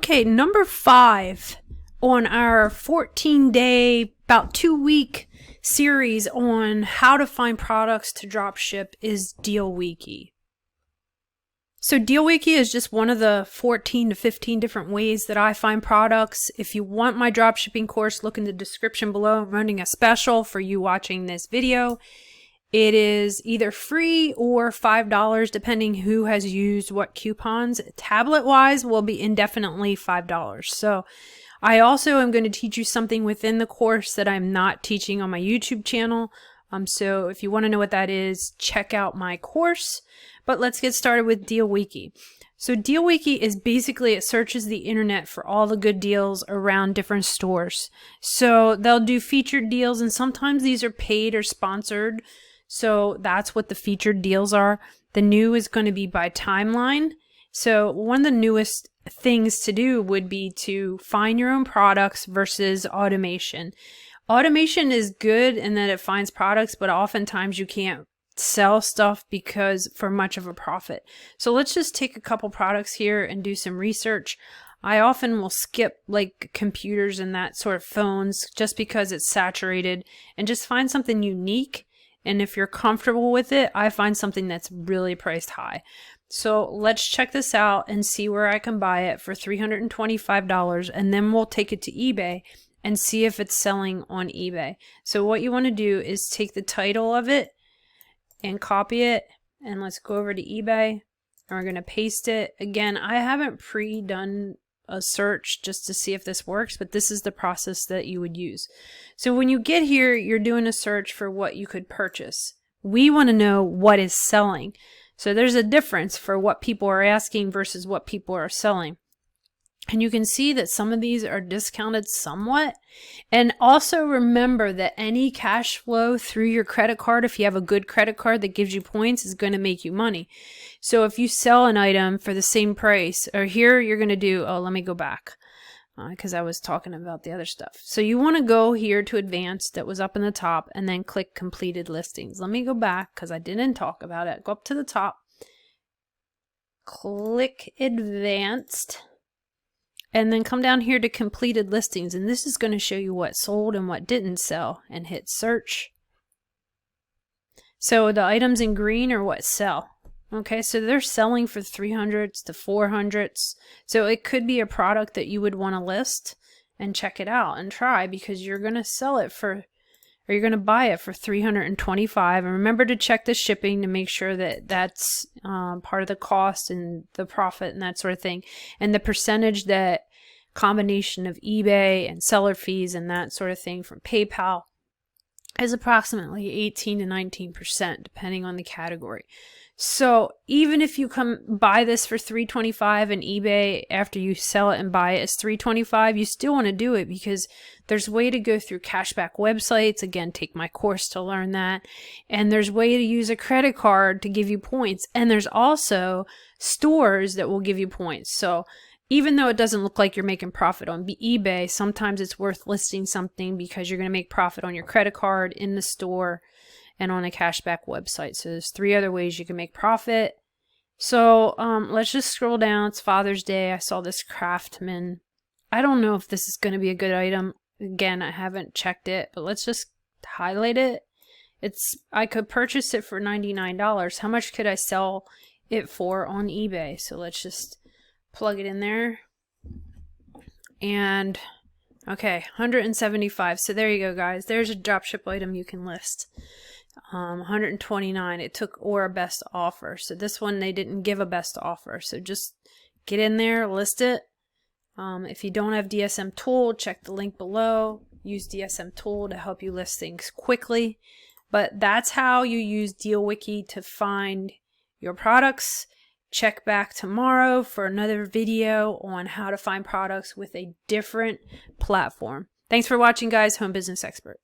Okay, number 5 on our 14-day, about 2-week series on how to find products to dropship is Deal Wiki. So Deal Wiki is just one of the 14 to 15 different ways that I find products. If you want my dropshipping course, look in the description below. I'm running a special for you watching this video. It is either free or $5 depending who has used what coupons. Tablet wise will be indefinitely $5. So I also am going to teach you something within the course that I'm not teaching on my YouTube channel. So if you want to know what that is, check out my course. But let's get started with Deal Wiki. So Deal Wiki is basically, it searches the internet for all the good deals around different stores. So they'll do featured deals, and sometimes these are paid or sponsored. So that's what the featured deals are. The new is going to be by timeline. So one of the newest things to do would be to find your own products versus automation. Automation is good in that it finds products, but oftentimes you can't sell stuff because for much of a profit. So let's just take a couple products here and do some research. I often will skip like computers and that sort of phones just because it's saturated, and just find something unique. And if you're comfortable with it, I find something that's really priced high. So let's check this out and see where I can buy it for $325, and then we'll take it to eBay and see if it's selling on eBay. So what you want to do is take the title of it and copy it, and let's go over to eBay, and we're going to paste it. Again, I haven't pre-done a search just to see if this works, but this is the process that you would use. So when you get here, you're doing a search for what you could purchase. We want to know what is selling. So there's a difference for what people are asking versus what people are selling. And you can see that some of these are discounted somewhat. And also remember that any cash flow through your credit card, if you have a good credit card that gives you points, is going to make you money. So if you sell an item for the same price, or here you're going to do, oh, let me go back because I was talking about the other stuff. So you want to go here to advanced, that was up in the top, and then click completed listings. Let me go back because I didn't talk about it. Go up to the top, click advanced, and then come down here to completed listings, and this is going to show you what sold and what didn't sell, and hit search. So the items in green are what sell. Okay, so they're selling for 300s to 400s. So it could be a product that you would want to list and check it out and try, because you're going to sell it for, or you're going to buy it for $325. And remember to check the shipping to make sure that that's part of the cost and the profit and that sort of thing. And the percentage, that combination of eBay and seller fees and that sort of thing from PayPal, is approximately 18 to 19% depending on the category. So even if you come buy this for $325 and eBay after you sell it and buy it is $325, you still want to do it because there's a way to go through cashback websites. Again, take my course to learn that. And there's a way to use a credit card to give you points. And there's also stores that will give you points. So even though it doesn't look like you're making profit on eBay, sometimes it's worth listing something because you're going to make profit on your credit card, in the store, and on a cashback website. So there's 3 other ways you can make profit. So let's just scroll down. It's Father's Day. I saw this Craftsman. I don't know if this is going to be a good item. Again, I haven't checked it, but let's just highlight it. I could purchase it for $99. How much could I sell it for on eBay? So let's just plug it in there. And okay, 175. So there you go, guys. There's a dropship item you can list. 129. It took or a best offer. So this one they didn't give a best offer. So just get in there, list it. If you don't have DSMTOOL, check the link below. Use DSMTOOL to help you list things quickly. But that's how you use Deal Wiki to find your products. Check back tomorrow for another video on how to find products with a different platform. Thanks for watching, guys. Home Business Expert.